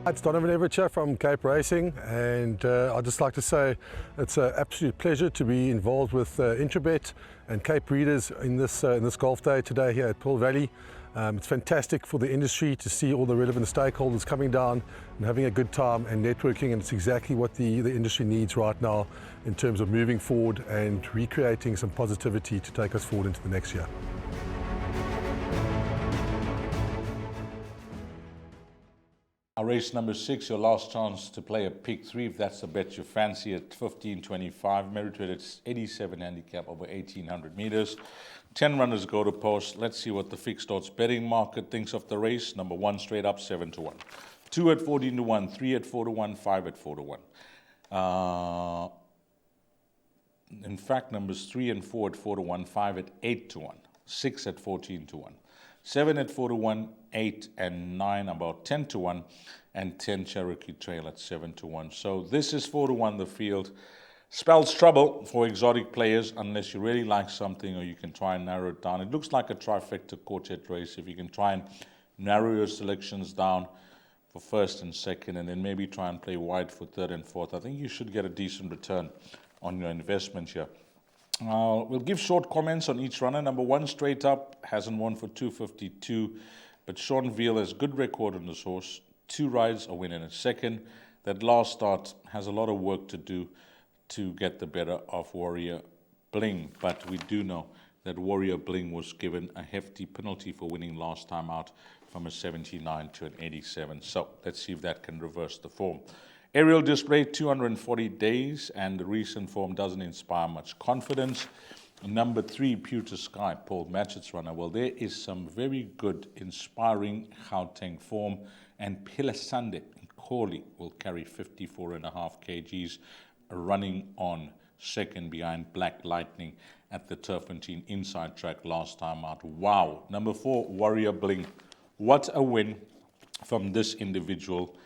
It's Donovan Everett from Cape Racing, and I'd just like to say it's an absolute pleasure to be involved with Intrabet and Cape Breeders in this golf day today here at Pearl Valley. It's fantastic for the industry to see all the relevant stakeholders coming down and having a good time and networking, and it's exactly what the industry needs right now in terms of moving forward and recreating some positivity to take us forward into the next year. Our race number 6, your last chance to play a pick 3, if that's the bet you fancy, at 15.25, merited 87 handicap over 1,800 meters. 10 runners go to post. Let's see what the fixed odds betting market thinks of the race. Number 1 straight up 7-1, 2 at 14-1, 3 at 4-1, 5 at 4-1. In fact, numbers 3 and 4 at 4-1, 5 at 8-1, 6 at 14-1. 7 at 4-1, 8 and 9 about 10-1, and 10 Cherokee Trail at 7-1. So this is 4-1 the field. Spells trouble for exotic players unless you really like something or you can try and narrow it down. It looks like a trifecta quartet race. If you can try and narrow your selections down for first and second, and then maybe try and play wide for third and fourth, I think you should get a decent return on your investment here. We'll give short comments on each runner. Number 1 straight up hasn't won for 252, but Sean Veal has good record on this horse. 2 rides, a win and a second. That last start has a lot of work to do to get the better of Warrior Bling, but we do know that Warrior Bling was given a hefty penalty for winning last time out from a 79 to an 87. So let's see if that can reverse the form. Aerial display, 240 days, and the recent form doesn't inspire much confidence. Number 3, Pewter Sky, Paul Matchett's runner. Well, there is some very good, inspiring Gauteng form, and Pilasande Kholi will carry 54.5 kgs, running on second behind Black Lightning at the Turpentine inside track last time out. Wow. Number 4, Warrior Bling. What a win from this individual.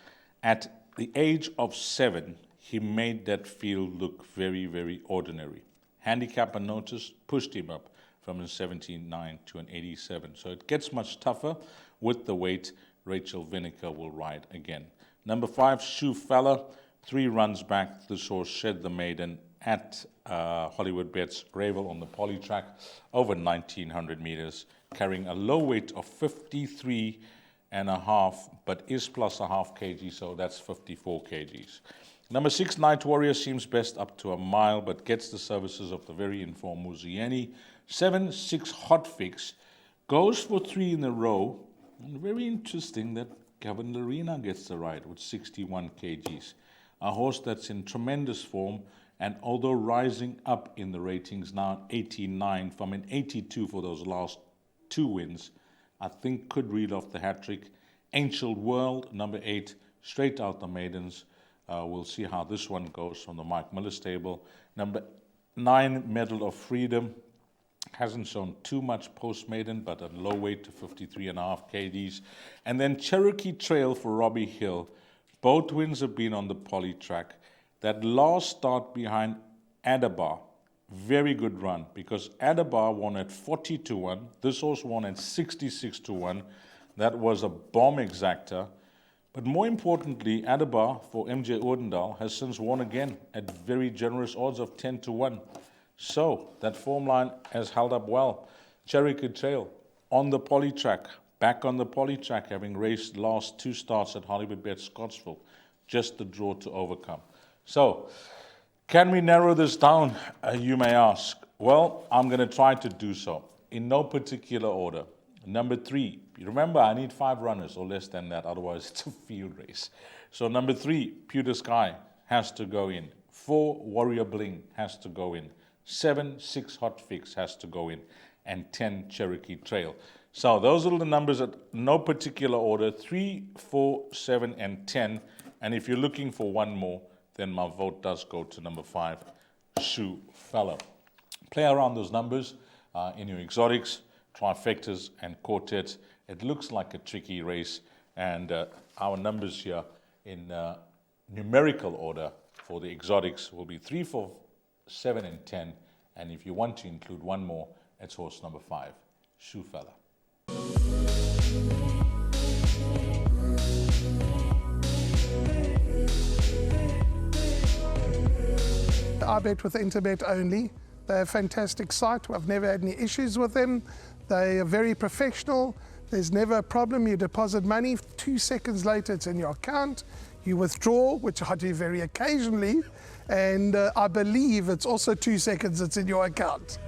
At the age of 7, he made that field look very, very ordinary. Handicapper notice pushed him up from a 79 to an 87. So it gets much tougher with the weight. Rachel Vinegar will ride again. Number 5, Shoe Fella. 3 runs back. This horse shed the maiden at Hollywoodbets Greyville on the poly track over 1,900 meters, carrying a low weight of 53.5, but is plus a half kg, so that's 54 kgs. Number 6, Night Warrior, seems best up to a mile, but gets the services of the very informed Muzieni. 7, 6, Hot Fix, goes for 3 in a row, and very interesting that Gavin Larena gets the ride with 61 kgs. A horse that's in tremendous form, and although rising up in the ratings now, 89 from an 82 for those last 2 wins, I think could reel off the hat-trick. Ancient World, number 8, straight out the maidens. We'll see how this one goes from the Mike Miller stable. Number 9, Medal of Freedom, hasn't shown too much post-maiden, but a low weight to 53.5 kgs. And then Cherokee Trail for Robbie Hill. Both wins have been on the poly track. That last start behind Adabar, very good run, because Adabar won at 40-1. This horse won at 66-1. That was a bomb exactor. But more importantly, Adabar for MJ Odendaal has since won again at very generous odds of 10-1. So that form line has held up well. Cherokee Trail on the poly track, back on the poly track, having raced last 2 starts at Hollywoodbets Scottsville. Just the draw to overcome. So, can we narrow this down, you may ask? Well, I'm going to try to do so in no particular order. Number 3, remember I need 5 runners or less than that, otherwise it's a field race. So number 3, Pewter Sky has to go in. 4, Warrior Bling has to go in. 7, 6, Hot Fix has to go in. And 10, Cherokee Trail. So those are the numbers at no particular order, 3, 4, 7, and 10. And if you're looking for one more, then my vote does go to number 5, Shoe Fella. Play around those numbers in your exotics, trifectas, and quartets. It looks like a tricky race, and our numbers here in numerical order for the exotics will be 3, 4, 7, and 10. And if you want to include one more, it's horse number 5, Shoe Fella. I bet with Interbet only. They're a fantastic site. I've never had any issues with them. They are very professional. There's never a problem. You deposit money, 2 seconds later it's in your account. You withdraw, which I do very occasionally, and I believe it's also 2 seconds it's in your account.